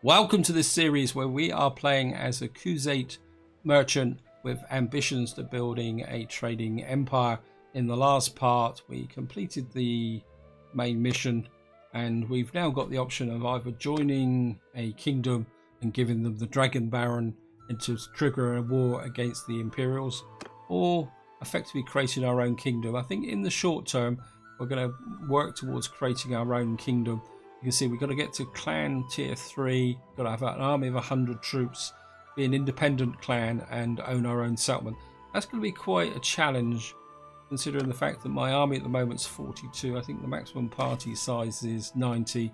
Welcome to this series where we are playing as a Khuzait merchant with ambitions to building a trading empire. In the last part, we completed the main mission and we've now got the option of either joining a kingdom and giving them the Dragon Baron and to trigger a war against the Imperials, or effectively creating our own kingdom. I think in the short term, we're going to work towards creating our own kingdom. You can see we've got to get to clan tier 3, got to have an army of 100 troops, be an independent clan and own our own settlement. That's going to be quite a challenge considering the fact that my army at the moment is 42. I think the maximum party size is 90.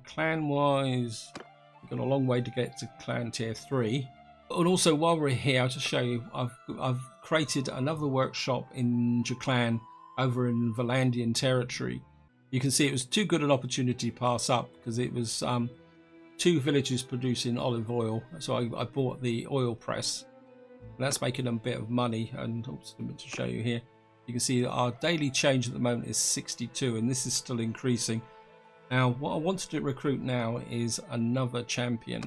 Clan wise, we've got a long way to get to clan tier 3. And also while we're here, I'll just show you, I've created another workshop in Jaclan over in Valandian territory. You can see it was too good an opportunity to pass up because it was 2 villages producing olive oil. So I bought the oil press. And that's making them a bit of money. And also to show you here, you can see that our daily change at the moment is 62, and this is still increasing. Now, what I wanted to recruit now is another champion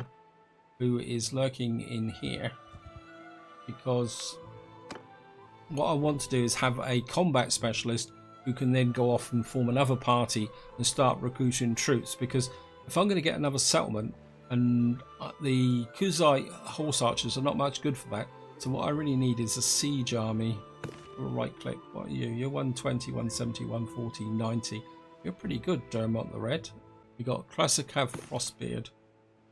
who is lurking in here, because what I want to do is have a combat specialist who can then go off and form another party and start recruiting troops, because if I'm going to get another settlement, and the Khuzait horse archers are not much good for that, so what I really need is a siege army. Right click, what are you? You're 120, 170, 140, 90. You're pretty good, Dermot the Red. You got Krasikav Frostbeard.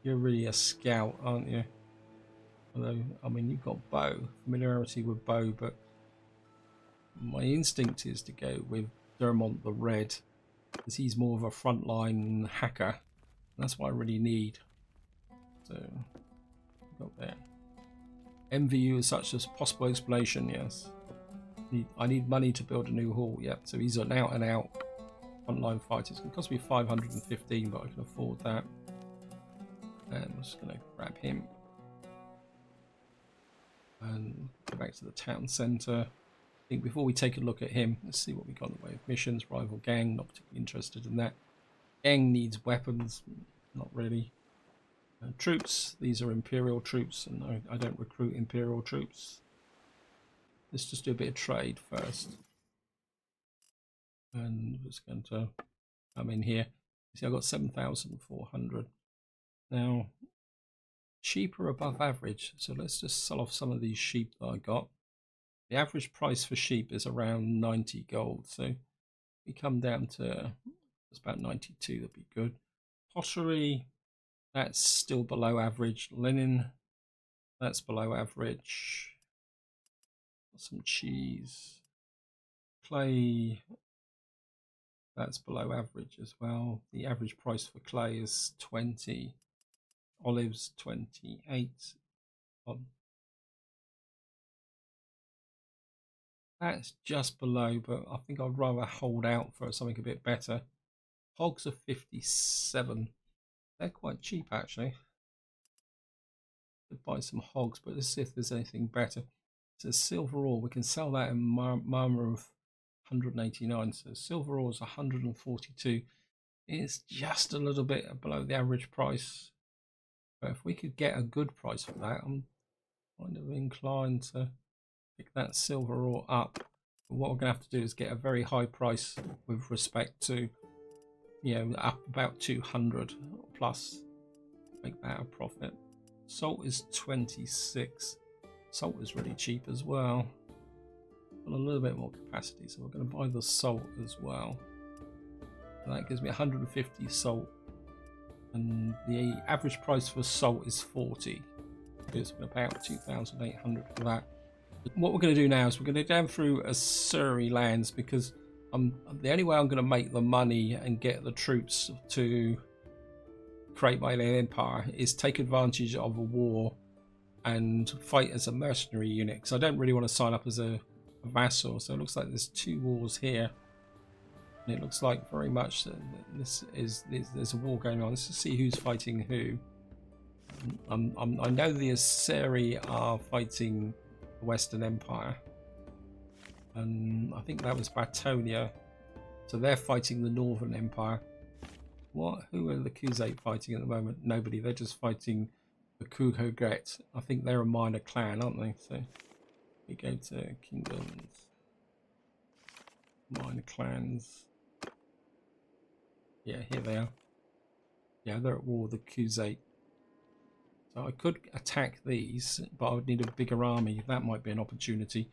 You're really a scout, aren't you? Although, I mean, you've got bow, familiarity with bow, but my instinct is to go with Dermot the Red, because he's more of a frontline hacker. That's what I really need. So, got there. MVU is such as possible explanation, yes. I need money to build a new hall, yep. So he's an out and out frontline fighter. It's going to cost me 515, but I can afford that. And I'm just going to grab him and go back to the town centre. I think before we take a look at him, let's see what we got in the way of missions. Rival gang, not particularly interested in that. Gang needs weapons, not really. Troops, these are Imperial troops, and I don't recruit Imperial troops. Let's just do a bit of trade first. And we're just going to come in here. See, I've got 7,400. Now, sheep are above average, so let's just sell off some of these sheep that I got. The average price for sheep is around 90 gold, so we come down to it's about 92, that'd be good. Pottery, that's still below average. Linen, that's below average. Some cheese. Clay, that's below average as well. The average price for clay is 20. Olives, 28. That's just below, but I think I'd rather hold out for something a bit better. Hogs are 57. They're quite cheap actually. Could buy some hogs, but let's see if there's anything better. It says silver ore. We can sell that in Marmor of 189. So silver ore is 142. It's just a little bit below the average price. But if we could get a good price for that, I'm kind of inclined to pick that silver ore up. But what we're going to have to do is get a very high price with respect to, you know, up about 200 plus. Make that a profit. Salt is 26. Salt is really cheap as well. Got a little bit more capacity, so we're going to buy the salt as well. And that gives me 150 salt. And the average price for salt is 40. It's about 2,800 for that. What we're going to do now is we're going to go down through Asuri lands, because the only way I'm going to make the money and get the troops to create my own empire is take advantage of a war and fight as a mercenary unit, because I don't really want to sign up as a vassal. So it looks like there's 2 wars here. And it looks like very much there's a war going on. Let's just see who's fighting who. I know the Asuri are fighting the Western Empire, and I think that was Batonia. So they're fighting the Northern Empire. What? Who are the Khuzait fighting at the moment? Nobody. They're just fighting the Khuzait. I think they're a minor clan, aren't they? So we go to kingdoms, minor clans. Yeah, here they are. Yeah, they're at war with the Khuzait. So I could attack these, but I would need a bigger army. That might be an opportunity.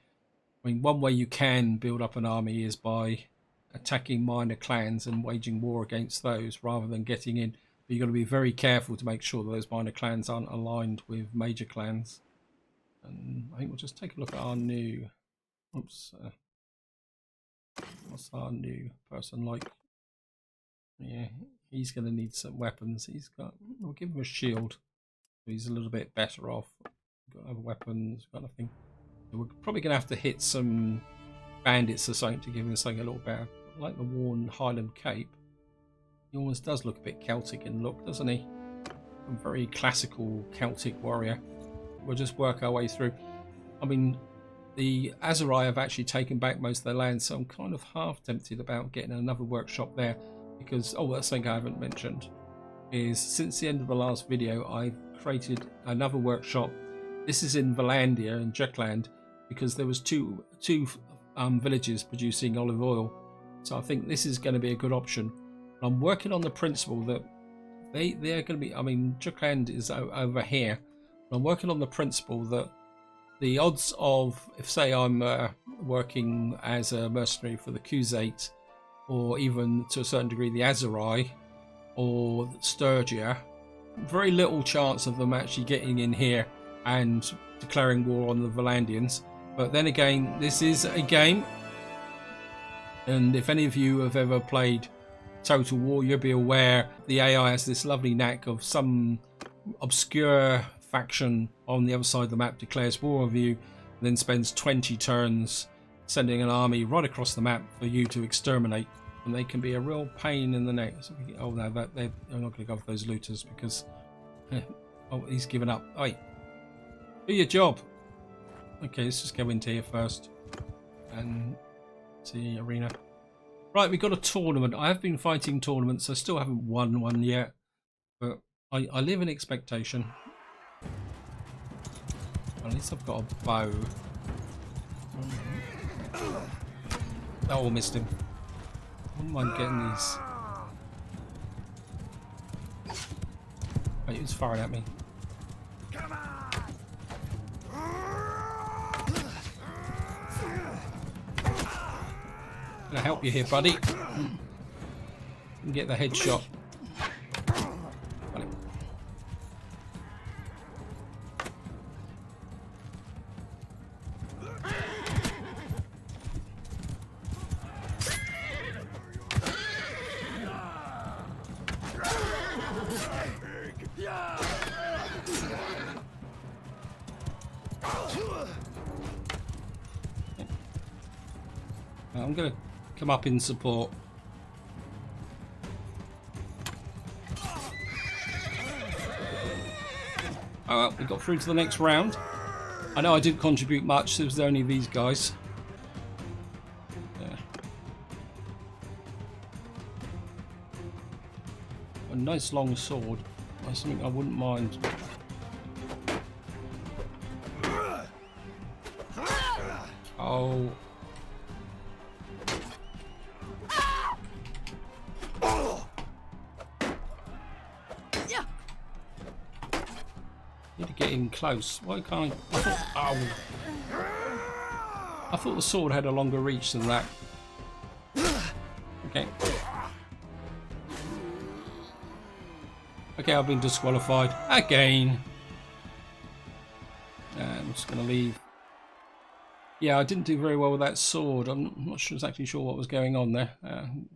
I mean, one way you can build up an army is by attacking minor clans and waging war against those rather than getting in. But you've got to be very careful to make sure that those minor clans aren't aligned with major clans. And I think we'll just take a look at our new... Oops. What's our new person like? Yeah, he's going to need some weapons. He's got... We'll give him a shield. He's a little bit better off. Got other weapons, got nothing. So we're probably going to have to hit some bandits or something to give him something a little better. Like the worn Highland cape. He almost does look a bit Celtic in look, doesn't he? A very classical Celtic warrior. We'll just work our way through. I mean, the Aserai have actually taken back most of their land, so I'm kind of half tempted about getting another workshop there. Because, oh, that's something I haven't mentioned. Is since the end of the last video, I've created another workshop. This is in Valandia in Jutland, because there was two villages producing olive oil. So I think this is going to be a good option. I'm working on the principle that they're going to be, I mean, Jutland is over here. I'm working on the principle that the odds of, if say I'm working as a mercenary for the Khuzait, or even to a certain degree the Aserai or Sturgia, very little chance of them actually getting in here and declaring war on the Valandians. But then again, this is a game, and if any of you have ever played Total War, you'll be aware the AI has this lovely knack of some obscure faction on the other side of the map declares war on you, and then spends 20 turns sending an army right across the map for you to exterminate. And they can be a real pain in the neck. Oh no, they're not going to go for those looters because oh, he's given up. Hey, do your job. Okay, let's just go into here first and see arena. Right, we've got a tournament. I have been fighting tournaments. I still haven't won one yet, but I live in expectation. At least I've got a bow. Oh, missed him. I wouldn't mind getting these. Wait, who's firing at me? Gonna help you here, buddy. And get the headshot. I'm going to come up in support. Alright, we got through to the next round. I know I didn't contribute much, there was only these guys. Yeah. A nice long sword. That's something I wouldn't mind. Oh. Need to get in close. Why can't I? I thought the sword had a longer reach than that. Okay. Okay, I've been disqualified again. I'm just going to leave. Yeah, I didn't do very well with that sword. I'm not sure, exactly sure what was going on there.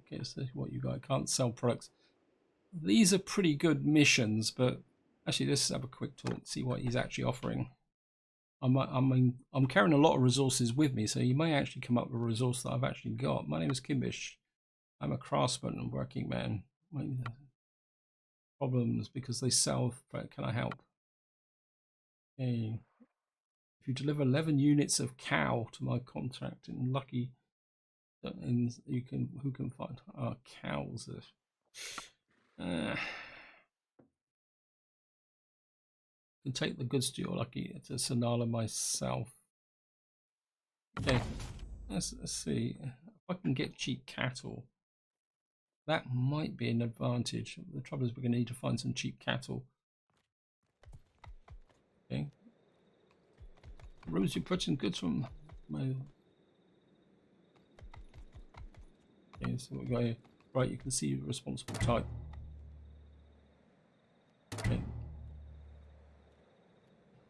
Guess what you got. Can't sell products. These are pretty good missions, but actually, let's have a quick talk. See what he's actually offering. I'm carrying a lot of resources with me, so you may actually come up with a resource that I've actually got. My name is Kimbish. I'm a craftsman and working man. Problems because they sell. Can I help? Okay. If you deliver 11 units of cow to my contract in Lucky, and you can who can find cows? Can take the goods to your lucky to Sanala myself. Okay, let's see if I can get cheap cattle. That might be an advantage. The trouble is we're going to need to find some cheap cattle. Okay. Rooms you put in goods from. Okay, so we go here. Right, you can see responsible type. Okay.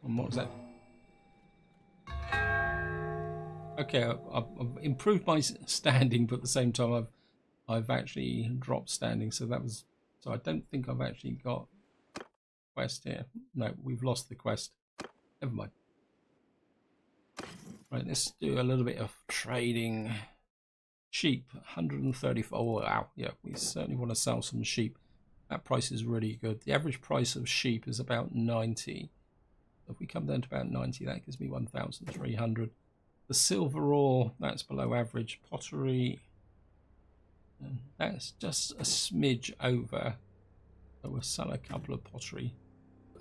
And what was that? Okay, I've improved my standing, but at the same time I've actually dropped standing. So that was. So I don't think I've actually got quest here. No, we've lost the quest. Never mind. Right, let's do a little bit of trading. Sheep, 134. Oh, wow. Yeah, we certainly want to sell some sheep. That price is really good. The average price of sheep is about 90. If we come down to about 90, that gives me 1,300. The silver ore, that's below average. Pottery, that's just a smidge over. So we'll sell a couple of pottery.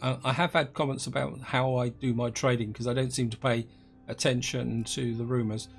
I have had comments about how I do my trading because I don't seem to pay attention to the rumours.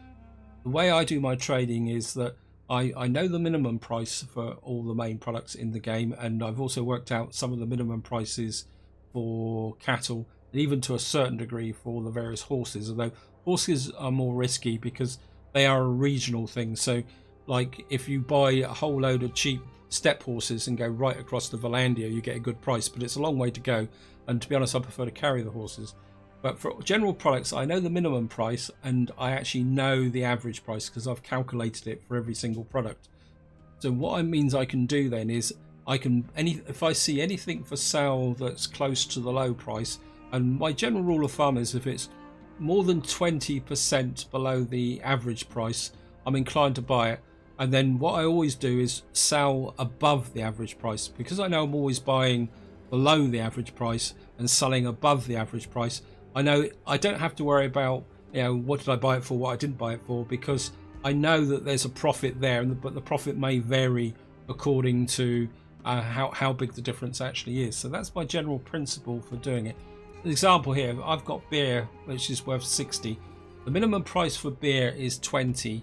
The way I do my trading is that I know the minimum price for all the main products in the game, and I've also worked out some of the minimum prices for cattle, and even to a certain degree for the various horses, although horses are more risky because they are a regional thing. So like if you buy a whole load of cheap steppe horses and go right across to Valandia, you get a good price, but it's a long way to go, and to be honest I prefer to carry the horses. But for general products, I know the minimum price and I actually know the average price because I've calculated it for every single product. So what it means I can do then is I can if I see anything for sale that's close to the low price, and my general rule of thumb is if it's more than 20% below the average price, I'm inclined to buy it. And then what I always do is sell above the average price, because I know I'm always buying below the average price and selling above the average price. I know I don't have to worry about, you know, what did I buy it for, what I didn't buy it for, because I know that there's a profit there, but the profit may vary according to how big the difference actually is. So that's my general principle for doing it. An example here, I've got beer which is worth 60. The minimum price for beer is 20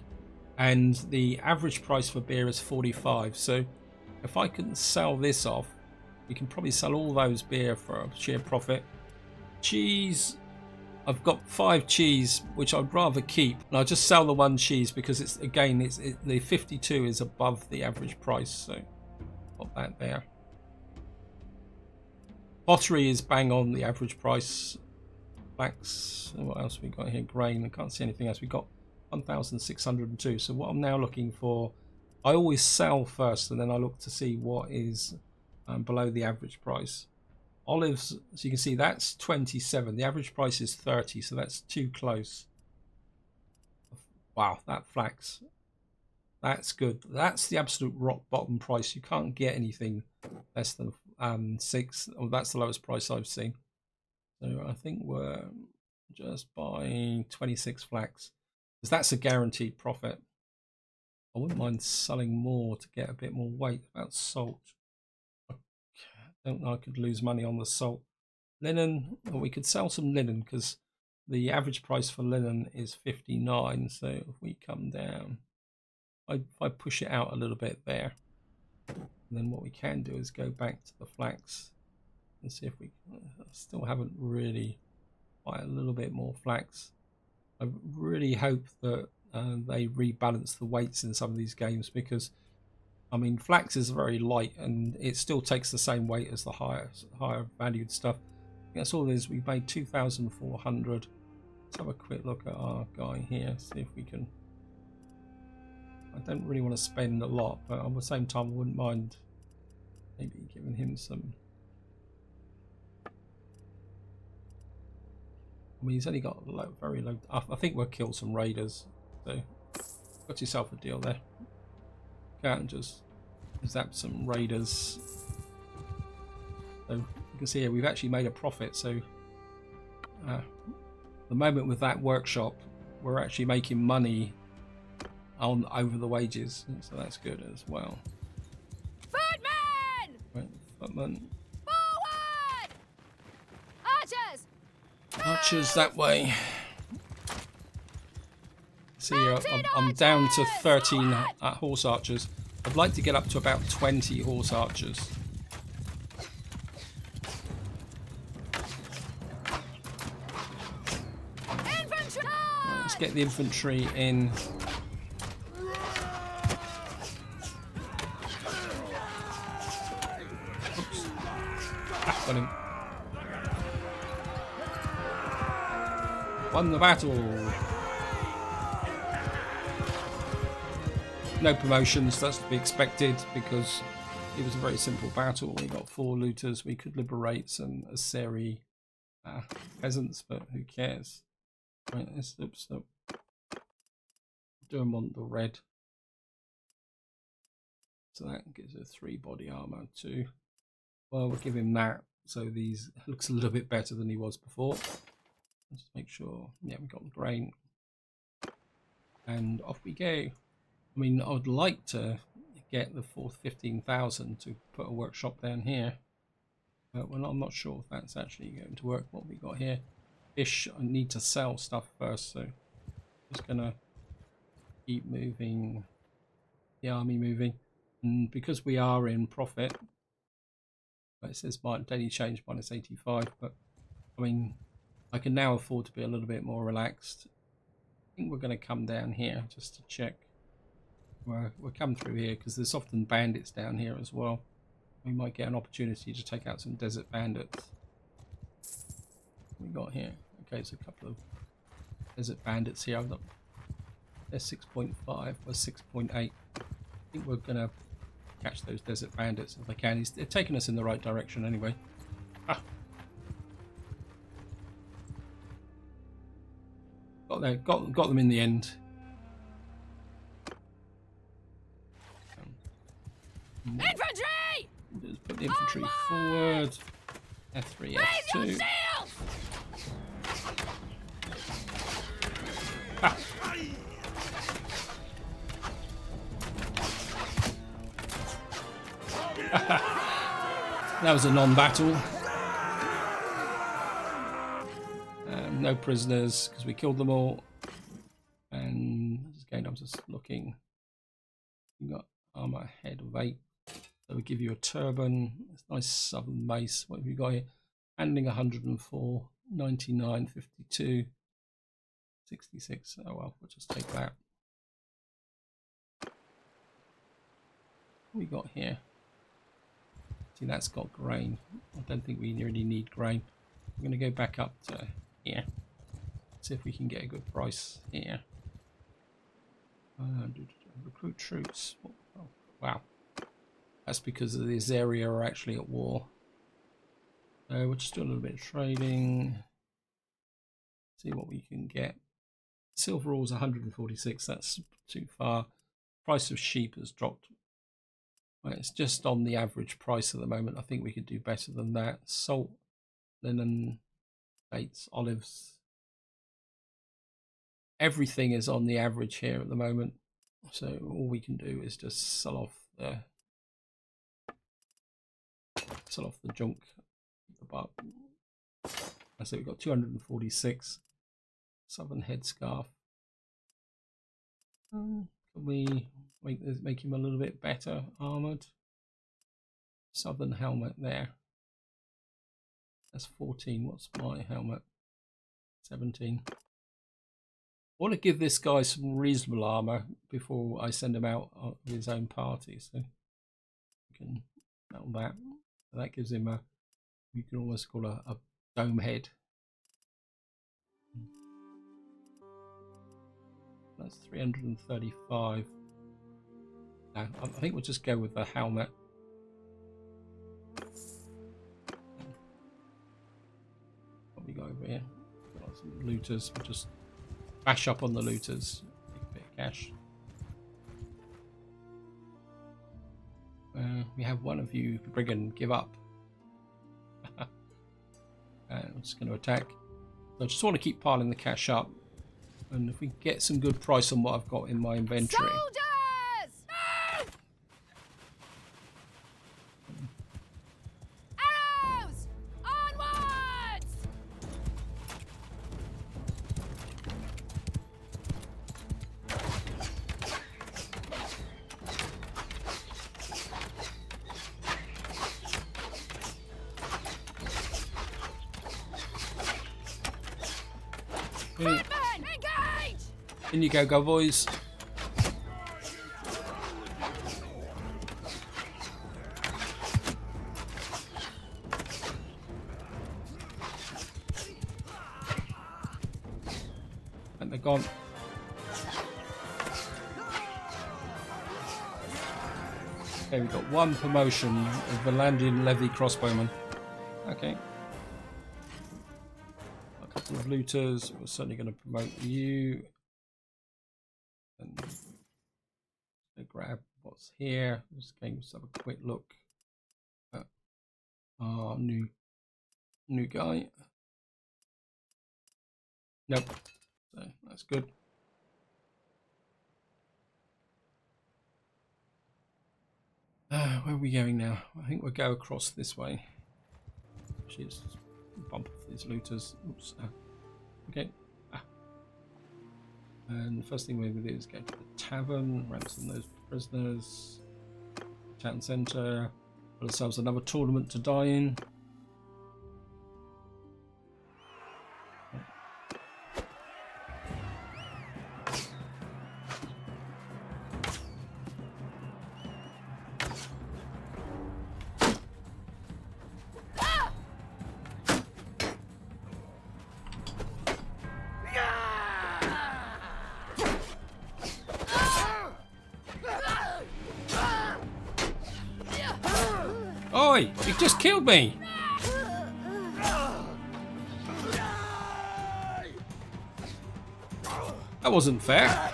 and the average price for beer is 45. So if I can sell this off, we can probably sell all those beer for a sheer profit. Cheese, I've got 5 cheese which I'd rather keep, and I'll just sell the 1 cheese because it's again the 52 is above the average price, so got that there. Pottery is bang on the average price. Flax, what else we got here? Grain, I can't see anything else. We got 1,602. So what I'm now looking for, I always sell first and then I look to see what is below the average price. Olives, so you can see that's 27. The average price is 30, so that's too close. Wow, that flax, that's good. That's the absolute rock bottom price. You can't get anything less than 6. Oh, that's the lowest price I've seen. So I think we're just buying 26 flax because that's a guaranteed profit. I wouldn't mind selling more to get a bit more weight. About salt, I don't know, I could lose money on the salt. Linen, well, we could sell some linen because the average price for linen is 59. So if we come down, if I push it out a little bit there, and then what we can do is go back to the flax and see if we still haven't really buy a little bit more flax. I really hope that they rebalance the weights in some of these games, because I mean flax is very light and it still takes the same weight as the higher valued stuff. That's all it is. We made 2,400. Let's have a quick look at our guy here, see if we can. I don't really want to spend a lot, but at the same time I wouldn't mind maybe giving him some. I mean, he's only got low, very low. I think we'll kill some raiders. So, got yourself a deal there. Go out and just zap some raiders. So you can see here we've actually made a profit. So, the moment with that workshop, we're actually making money on over the wages. So that's good as well. Footman! Right, equipment. Forward! Archers! Archers that way. See, I'm down to 13 horse archers. I'd like to get up to about 20 horse archers. Infantry! Right, let's get the infantry in. Oops. Ah, got him. Won the battle. No promotions, that's to be expected because it was a very simple battle. We got 4 looters, we could liberate some Aseri peasants, but who cares? Right, let's do them on the red. So that gives a 3 body armor too. Well, we'll give him that. So these looks a little bit better than he was before. Let's make sure. Yeah, we got the grain. And off we go. I mean, I would like to get the 15,000 to put a workshop down here. But I'm not sure if that's actually going to work. What we got here? Fish, I need to sell stuff first. So just going to keep moving the army moving. And because we are in profit, it says daily change minus 85. But I mean, I can now afford to be a little bit more relaxed. I think we're going to come down here just to check. We'll come through here because there's often bandits down here as well. We might get an opportunity to take out some desert bandits. What we got here? Okay, so a couple of desert bandits here. I've got they're 6.5 or 6.8. I think we're gonna catch those desert bandits if I can. They're taking us in the right direction anyway. Ah. Got them in the end. Infantry! Just put the infantry forward. F3, F2. Ah. That was a non-battle. No prisoners because we killed them all. And again, I'm just looking. You got armor head of 8. So we give you a turban. It's nice southern mace. What have you got here? Handling 104, 99, 52, 66. Oh well, we'll just take that. What we got here? See, that's got grain. I don't think we really need grain. We're going to go back up to here. See if we can get a good price here. Recruit troops. Oh, wow. That's because of this area are actually at war. We'll just do a little bit of trading. See what we can get. Silver ore is 146. That's too far. Price of sheep has dropped. Right, it's just on the average price at the moment. I think we could do better than that. Salt, linen, dates, olives. Everything is on the average here at the moment. So all we can do is just sell off the junk. But I say we've got 246. Southern headscarf. Can we make him a little bit better armored? Southern helmet there. That's 14. What's my helmet? 17. I want to give this guy some reasonable armor before I send him out with his own party. So we can metal that. So that gives him a, you can almost call a dome head. That's 335. No, I think we'll just go with the helmet. What we got over here? Got some looters. We'll just bash up on the looters. Take a bit of cash. We have one of you brigand give up. I'm just going to attack. So I just want to keep piling the cash up. And if we get some good price on what I've got in my inventory. Soldiers! Okay. Footmen, engage! In you go, boys. And they're gone. Okay, we've got one promotion of the Landing Levy crossbowman. Okay. A couple of looters. We're certainly going to promote you. And grab what's here. Just going to have a quick look at our new guy. Nope. So that's good. Where are we going now? I think we'll go across this way. Just bump off these looters. Oops. Okay. And the first thing we're going to do is go to the tavern, ransom those prisoners, town centre, put ourselves another tournament to die in. Oi! You just killed me! That wasn't fair.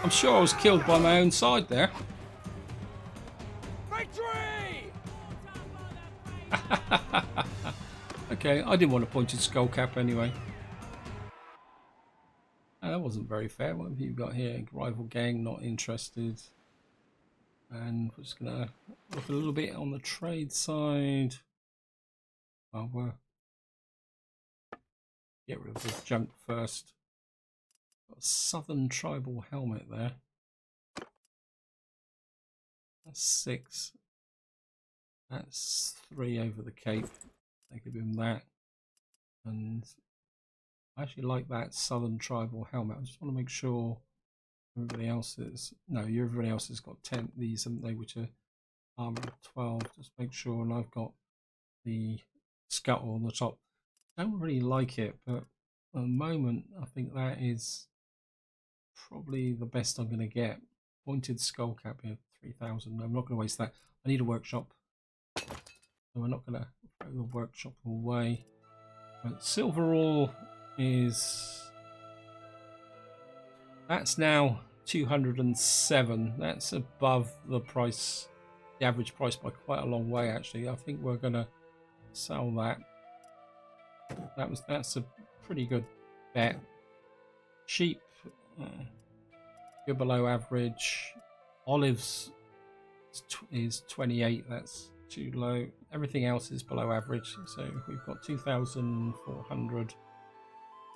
I'm sure I was killed by my own side there. Victory! Okay, I didn't want a pointed skull cap anyway. That wasn't very fair. What have you got here? Rival gang, not interested. And we're just gonna look a little bit on the trade side. Well, we'll get rid of the junk first. Got a southern tribal helmet there. That's 6. That's 3 over the cape. They give him that. And I actually like that southern tribal helmet. I just want to make sure everybody else is. No, everybody else has got 10. These, haven't they, which are armor 12. Just make sure. And I've got the scuttle on the top. I don't really like it, but at the moment, I think that is probably the best I'm going to get. Pointed skull cap here, 3,000. I'm not going to waste that. I need a workshop. So we're not going to throw the workshop away. But silver ore is. That's now 207. That's above the price, the average price by quite a long way actually. I think we're gonna sell that. That's a pretty good bet. Sheep, you're below average. Olives is 28. That's too low. Everything else is below average. So we've got 2,400.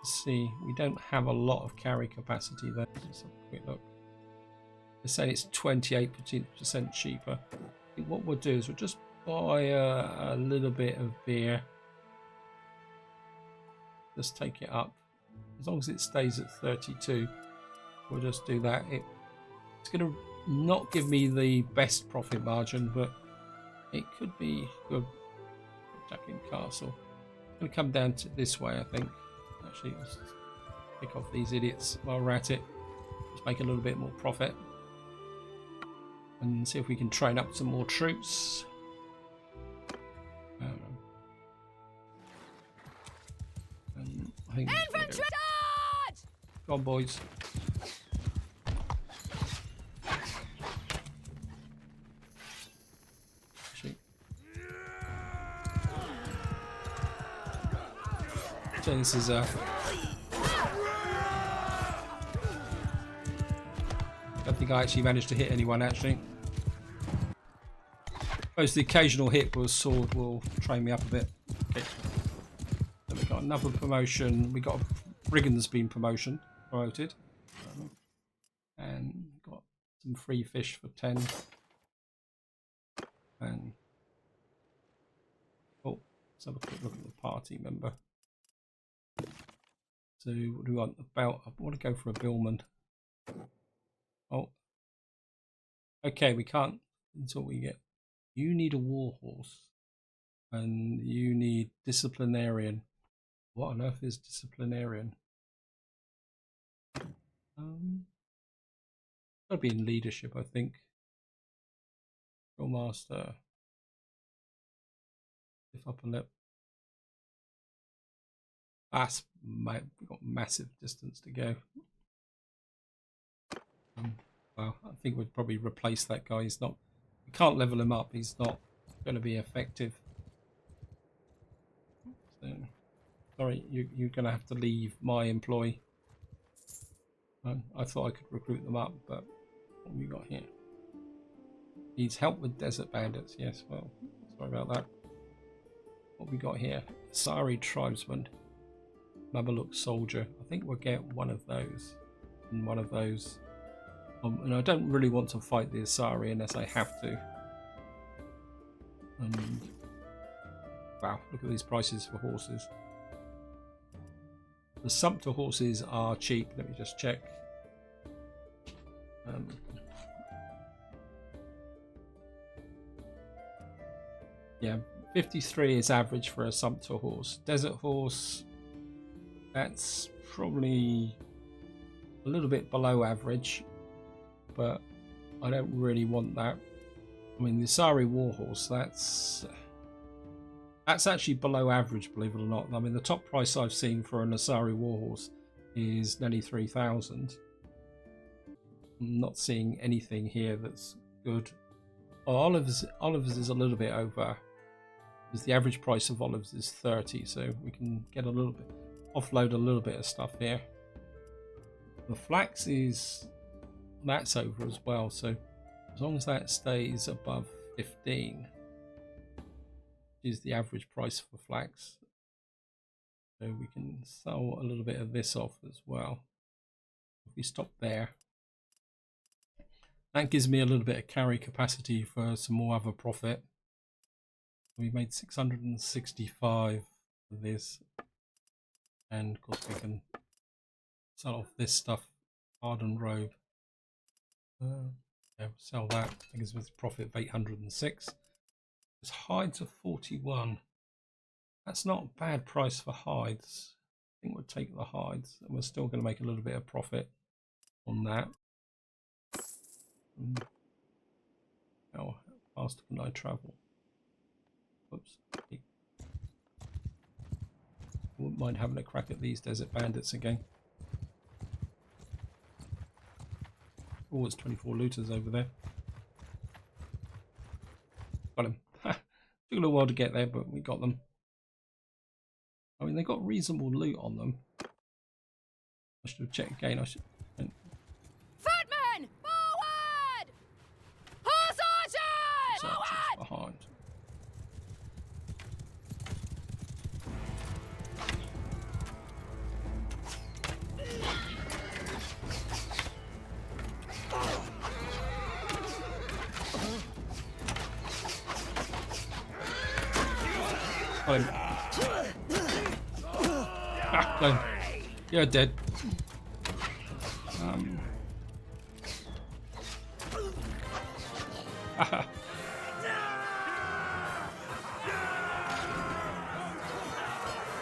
See, we don't have a lot of carry capacity there. Let's have a quick look. They say it's 28% cheaper. I think what we'll do is we'll just buy a little bit of beer. Just take it up. As long as it stays at 32, we'll just do that. It's going to not give me the best profit margin, but it could be good. Attacking castle. It's going to come down to this way, I think. Actually, let's pick off these idiots while we're at it. Let's make a little bit more profit. And see if we can train up some more troops. And I think Infantry! Charge! Go on, boys. Actually, so this is I don't think I actually managed to hit anyone actually. Suppose the occasional hit with a sword will train me up a bit. Okay. So we got another promotion. We got a brigand's been promoted, and got some free fish for 10. And oh, Let's have a quick look at the party member. So what do we want? About, I want to go for a billman. Oh, okay, we can't until we get. You need a war horse, and you need disciplinarian. What on earth is disciplinarian? Gotta be in leadership, I think. Drill master. Lift upper lip. We've got massive distance to go. Well, I think we'd probably replace that guy. He's not. We can't level him up. He's not going to be effective. So, sorry, you're going to have to leave my employ. I thought I could recruit them up, but what have we got here? Needs help with desert bandits. Yes, well, sorry about that. What have we got here? Asari tribesman. Mameluke soldier. I think we'll get one of those and one of those. And I don't really want to fight the Asari unless I have to. And wow, look at these prices for horses. The sumpter horses are cheap. Let me just check. Yeah, 53 is average for a sumpter horse. Desert horse, that's probably a little bit below average, but I don't really want that. I mean, the Asari warhorse, that's actually below average, believe it or not. I mean, the top price I've seen for an Asari warhorse is nearly 3,000. I'm not seeing anything here that's good. Oh, olives is a little bit over, because the average price of olives is 30, so we can get a little bit, offload a little bit of stuff here. The flax that's over as well, so as long as that stays above 15 is the average price for flax, so we can sell a little bit of this off as well. If we stop there, that gives me a little bit of carry capacity for some more other profit. We made 665 for this, and of course we can sell off this stuff. Hardened robe. Yeah, sell that. I think it's with a profit of 806. It's hides of 41. That's not a bad price for hides. I think we'll take the hides, and we're still going to make a little bit of profit on that. How fast can I travel? Whoops. Wouldn't mind having a crack at these desert bandits again. Oh, it's 24 looters over there. Got him. Took a little while to get there, but we got them. I mean, they got reasonable loot on them. I should have checked again. Footmen! Forward! Horse archers! Forward! Behind. Got him. Got him. You're dead.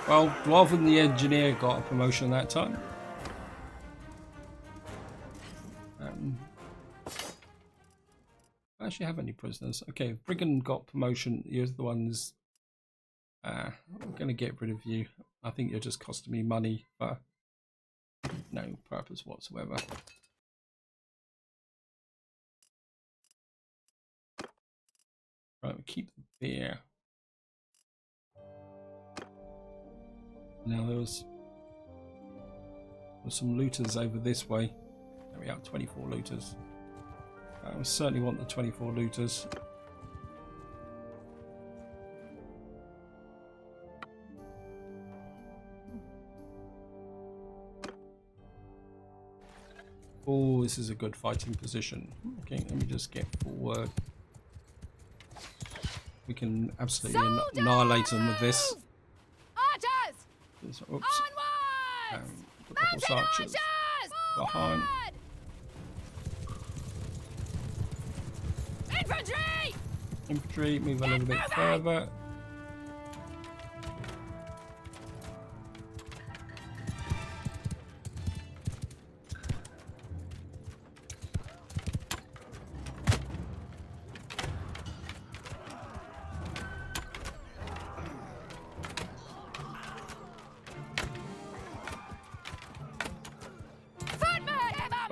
Well, Dwarven the Engineer got a promotion that time. I actually have any prisoners. Okay, Brigand got promotion. You're the ones. I'm going to get rid of you. I think you're just costing me money for no purpose whatsoever. Right, we keep the beer. Now there was some looters over this way. There we are, 24 looters. I certainly want the 24 looters. Oh, this is a good fighting position. Okay, let me just get forward. We can absolutely annihilate them with this. Archers! Oops. Onwards! Put the horse archers behind. Infantry! Infantry, move a little bit further.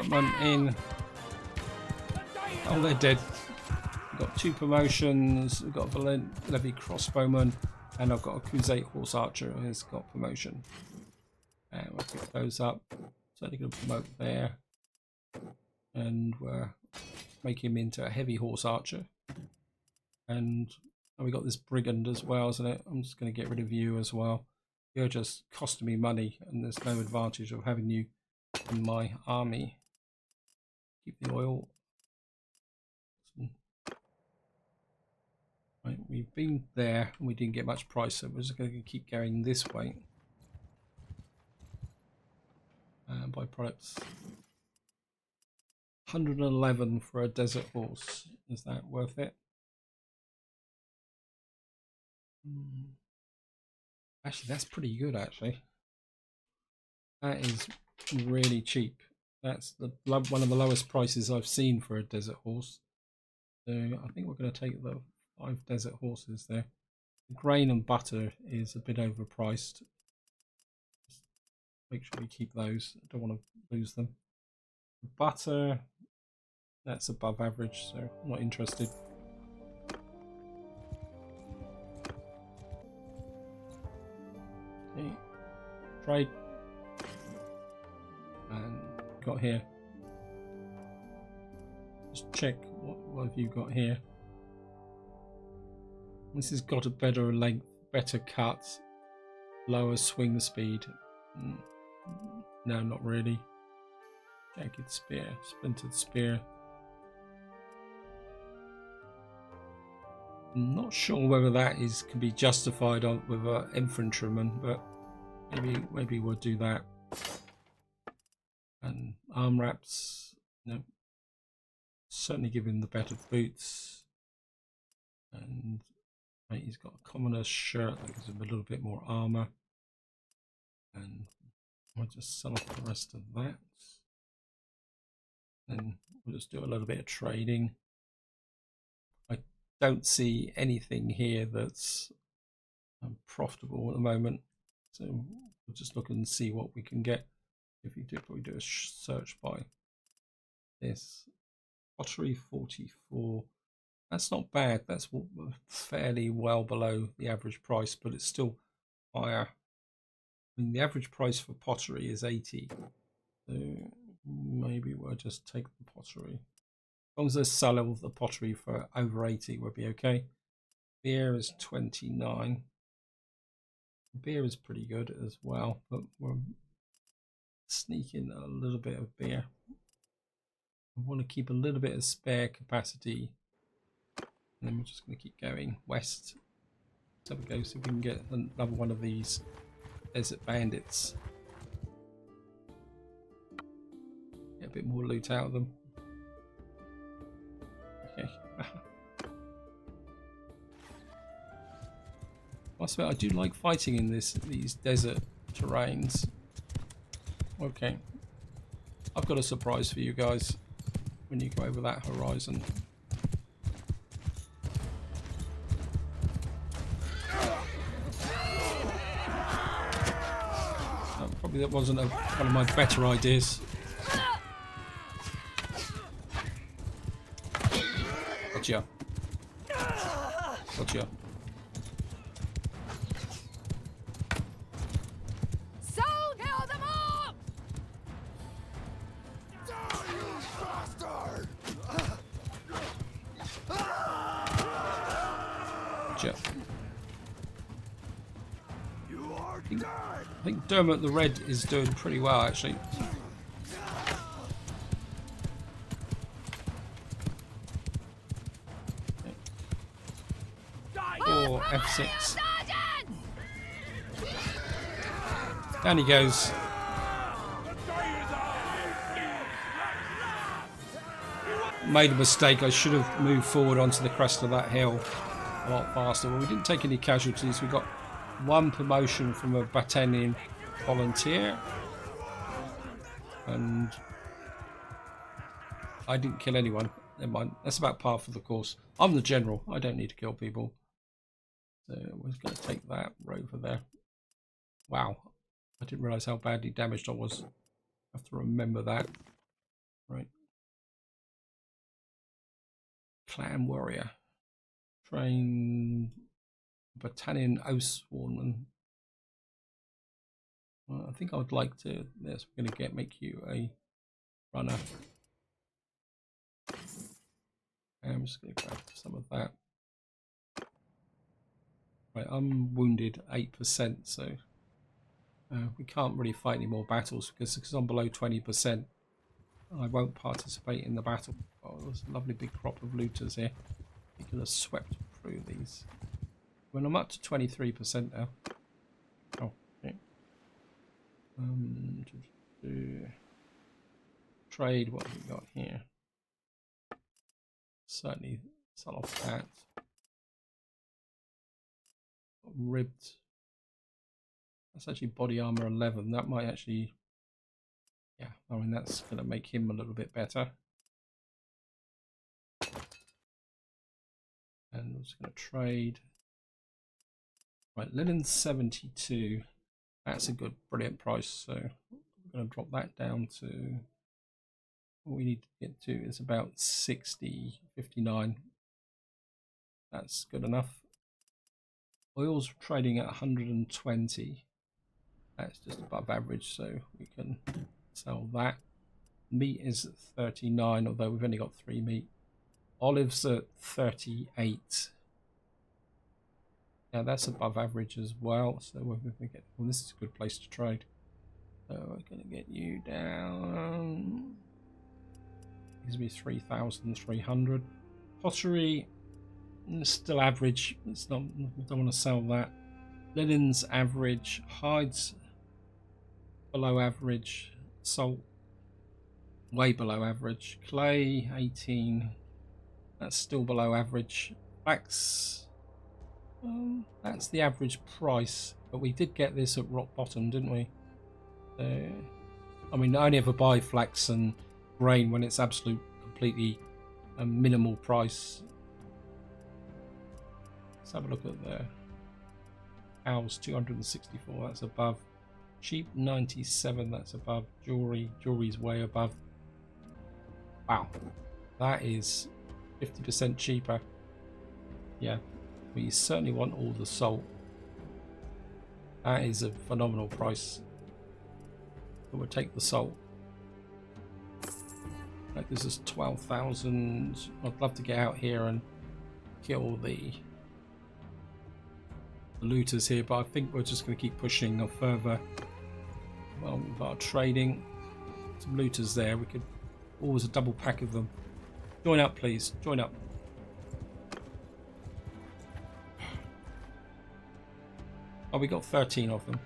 One in. Oh, they're dead. We've got 2 promotions. We've got a Levy crossbowman, and I've got a Khuzait horse archer who's got promotion. And we'll pick those up. Certainly going to promote there, and we're making him into a heavy horse archer. And we got this brigand as well, isn't it? I'm just going to get rid of you as well. You're just costing me money, and there's no advantage of having you in my army. Keep the oil. Right, we've been there and we didn't get much price, so we're just going to keep going this way. Buy products. 111 for a desert horse. Is that worth it? Actually, that's pretty good. Actually, that is really cheap. That's one of the lowest prices I've seen for a desert horse. So I think we're going to take the 5 desert horses there. Grain and butter is a bit overpriced. Just make sure we keep those. I don't want to lose them. Butter, that's above average, so I'm not interested. Okay. Trade. And got here. Just check what have you got here. This has got a better length, better cut, lower swing speed. No, not really. Jagged spear, splintered spear. I'm not sure whether that can be justified with an infantryman, but maybe we'll do that. And arm wraps, no. Certainly give him the better boots. And right, he's got a commoner's shirt that gives him a little bit more armor. And I'll just sell off the rest of that. And we'll just do a little bit of trading. I don't see anything here that's profitable at the moment. So we'll just look and see what we can get. If we do a search by this pottery 44, that's not bad. That's fairly well below the average price, but it's still higher. I mean, the average price for pottery is 80, so maybe we'll just take the pottery. As long as they sell the pottery for over 80, we'll be okay. Beer is 29. Beer is pretty good as well, but we're sneak in a little bit of beer. I want to keep a little bit of spare capacity, and then we're just going to keep going west. Let's have a go, see if we can get another one of these desert bandits. Get a bit more loot out of them. Okay. I swear I do like fighting in these desert terrains. Okay, I've got a surprise for you guys when you go over that horizon. Probably that wasn't one of my better ideas. Gotcha. Gotcha. I think Dermot the Red is doing pretty well, actually. F4, F6. Down he goes. Made a mistake. I should have moved forward onto the crest of that hill a lot faster. Well, we didn't take any casualties. We got one promotion from a battalion volunteer. And I didn't kill anyone. Never mind. That's about par for the course. I'm the general. I don't need to kill people. So we're going to take that rover there. Wow. I didn't realise how badly damaged I was. I have to remember that. Right. Clan warrior. Train battalion Oathsworn. I think I would like to. Yes, we're going to make you a runner. I'm just going to grab some of that. Right, I'm wounded 8%, so we can't really fight any more battles because I'm below 20%. I won't participate in the battle. Oh, there's a lovely big crop of looters here. You could have swept through these. When I'm up to 23% now. Oh, okay. Trade, what have we got here? Certainly sell off that. Ribbed. That's actually body armor 11. That might actually, yeah, I mean that's going to make him a little bit better. And I'm just going to trade. Right, linen 72. That's a good, brilliant price. So I'm going to drop that down to what we need to get to is about 60, 59. That's good enough. Oil's trading at 120. That's just above average, so we can sell that. Meat is at 39, although we've only got 3 meat. Olives at 38. Yeah, that's above average as well. So we're going to get. Well, this is a good place to trade. So we're going to get you down. Gives me 3,300. Pottery still average. It's not. I don't want to sell that. Linen's average. Hides below average. Salt way below average. Clay 18. That's still below average. Flax. That's the average price, but we did get this at rock bottom, didn't we? I mean, I only ever buy flax and grain when it's absolute, completely minimal price. Let's have a look at the cows. 264, that's above. Sheep 97, that's above. Jewelry's way above. Wow, that is 50% cheaper. Yeah. We certainly want all the salt. That is a phenomenal price. But we'll take the salt. Like this is 12,000. I'd love to get out here and kill the looters here, but I think we're just going to keep pushing no further. Well, with our trading, some looters there. We could always a double pack of them. Join up, please. Join up. Oh, we got 13 of them.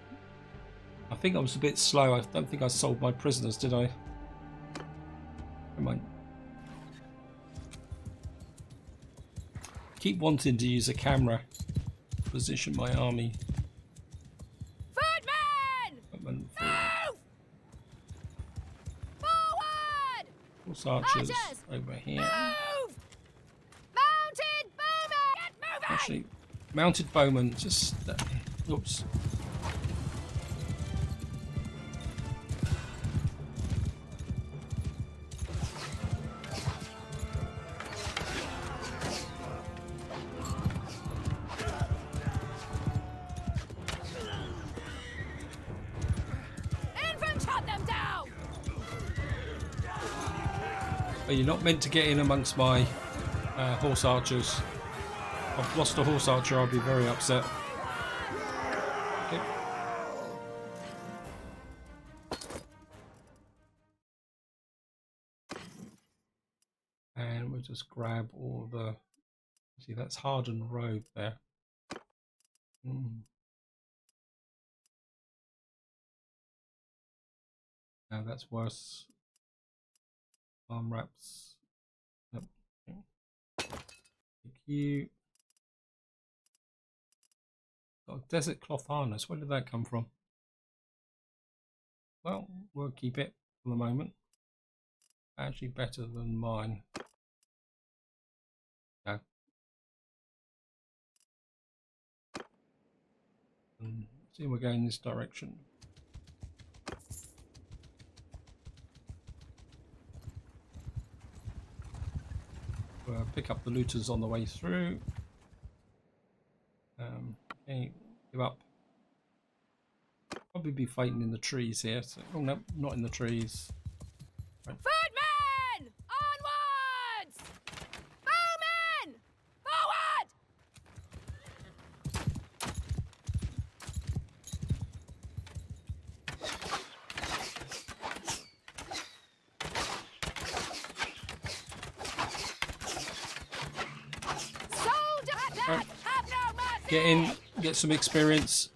I think I was a bit slow. I don't think I sold my prisoners, did I? Come on. Keep wanting to use a camera to position my army. Footmen! Move! Forward! Horse archers over here. Move! Mounted bowmen! Get moving! Actually, mounted bowmen, just... oops. Infants, hunt them down! But you're not meant to get in amongst my horse archers. If I've lost a horse archer, I'll be very upset. Okay. And we'll just grab all the... See, that's hardened road there. No, that's worse. Arm wraps. Yep. Thank you. Got a desert cloth harness. Where did that come from? Well, we'll keep it for the moment. Actually better than mine. Yeah. See, we're going this direction. We'll pick up the looters on the way through. Okay, give up. Probably be fighting in the trees here. So, oh no, not in the trees. Right. Footmen! Onwards! Bowmen! Forward! Soldier attack! Have no mercy! Get in, get some experience.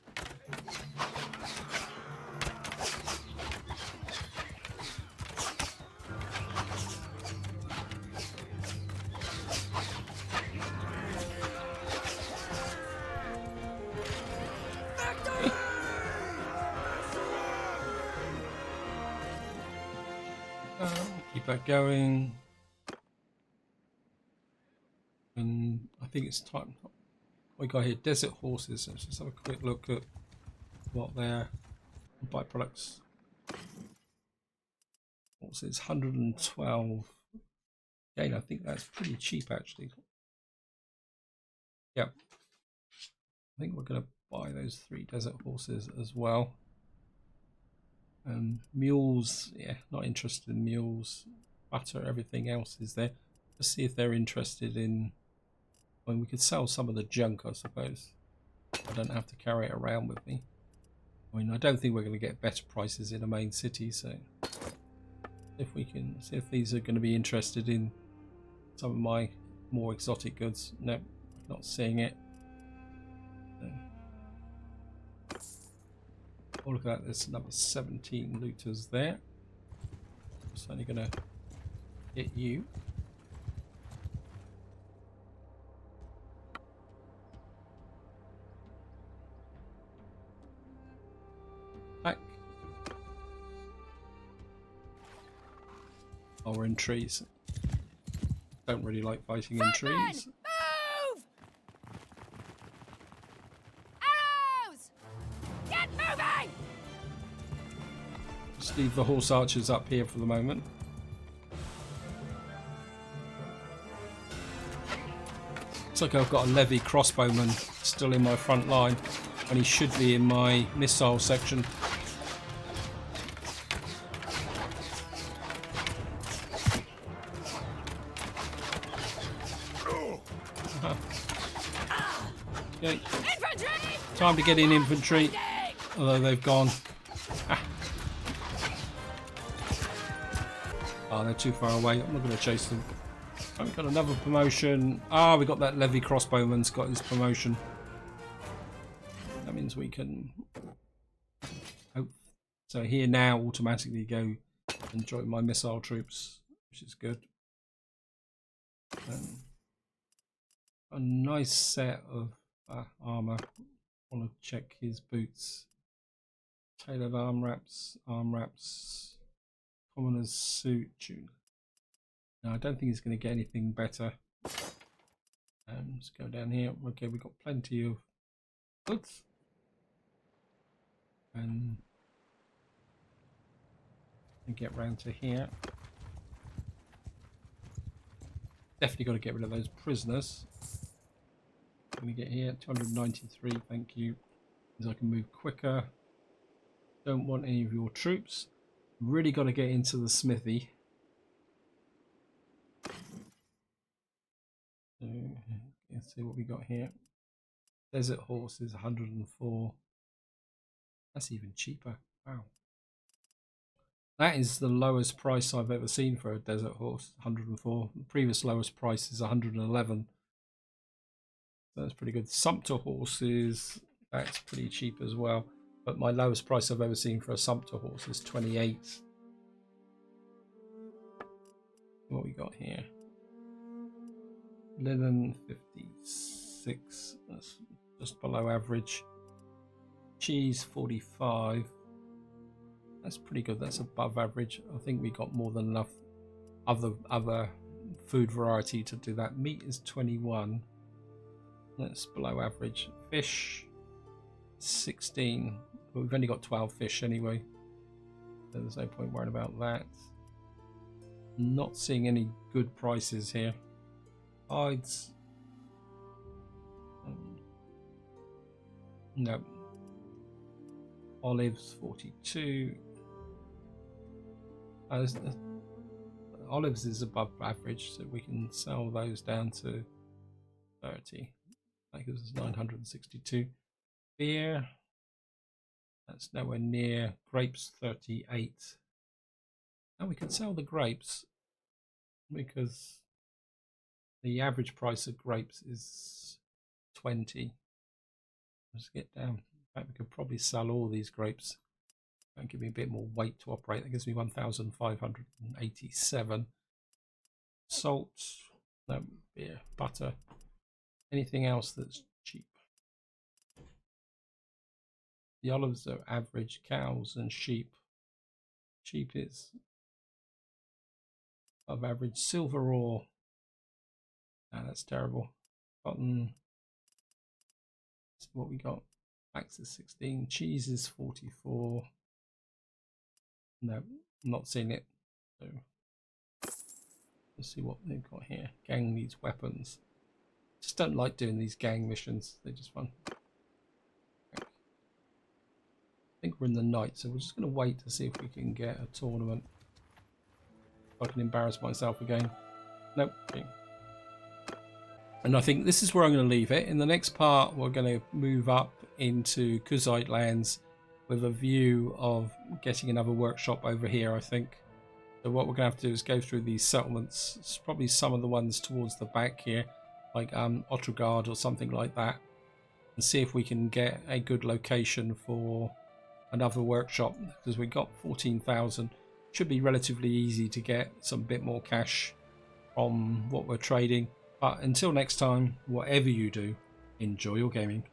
Keep that going. And I think it's time. We got here desert horses. Let's just have a quick look at what their byproducts. Horses 112. Again, I think that's pretty cheap actually. Yep. I think we're going to buy those 3 desert horses as well. Mules, yeah, not interested in mules. Butter, everything else is there. Let's see if they're interested in. I mean, we could sell some of the junk, I suppose. I don't have to carry it around with me. I mean, I don't think we're going to get better prices in a main city, so if we can see if these are going to be interested in some of my more exotic goods. Nope, not seeing it. No. Oh, look at that, there's another 17 looters there. It's only going to hit you. Back. Oh, we're in trees. Don't really like fighting in trees. Move! Arrows! Get moving! Just leave the horse archers up here for the moment. Looks like I've got a levy crossbowman still in my front line, and he should be in my missile section. Okay. Infantry! Time to get in infantry, although they've gone. Oh, they're too far away. I'm not going to chase them. Oh, we've got another promotion. Ah, we got that levy crossbowman's got his promotion. That means we can. Oh, so here now automatically go and join my missile troops, which is good. A nice set of armor. I want to check his boots. Tailored arm wraps, commoner's suit, tune. No, I don't think he's going to get anything better. Let's go down here. Okay, we've got plenty of goods. And get round to here. Definitely got to get rid of those prisoners. Let me get here, 293, thank you. Because I can move quicker. Don't want any of your troops. Really got to get into the smithy. So, let's see what we got here. Desert horse is 104. That's even cheaper. Wow. That is the lowest price I've ever seen for a desert horse, 104. The previous lowest price is 111. So that's pretty good. Sumpter horse is That's pretty cheap as well. But my lowest price I've ever seen for a sumpter horse is 28. What we got here? Linen 56. That's just below average. Cheese 45. That's pretty good. That's above average. I think we got more than enough other food variety to do that. Meat is 21. That's below average. Fish 16. But we've only got 12 fish anyway, so there's no point worrying about that. Not seeing any good prices here. Hides, no. Olives 42. Olives is above average, so we can sell those down to 30. That gives us 962. Beer, that's nowhere near. Grapes 38. And we can sell the grapes because the average price of grapes is 20. Let's get down. In fact, we could probably sell all these grapes. That'll give me a bit more weight to operate. That gives me 1,587. Salt, no, beer, butter, anything else that's cheap. The olives are average. Cows and sheep. Sheep is above average. Silver ore. Ah, that's terrible. Cotton. That's what we got. Flax is 16. Cheese is 44. No, I'm not seeing it. So let's see what they've got here. Gang needs weapons. Just don't like doing these gang missions. They're just fun. I think we're in the night, so we're just going to wait to see if we can get a tournament. If I can embarrass myself again. Nope. Okay. And I think this is where I'm going to leave it. In the next part, we're going to move up into Khuzait lands with a view of getting another workshop over here, I think. So what we're going to have to do is go through these settlements. It's probably some of the ones towards the back here, like Otrogard or something like that, and see if we can get a good location for another workshop, because we got 14,000. Should be relatively easy to get some bit more cash from what we're trading. But until next time, whatever you do, enjoy your gaming.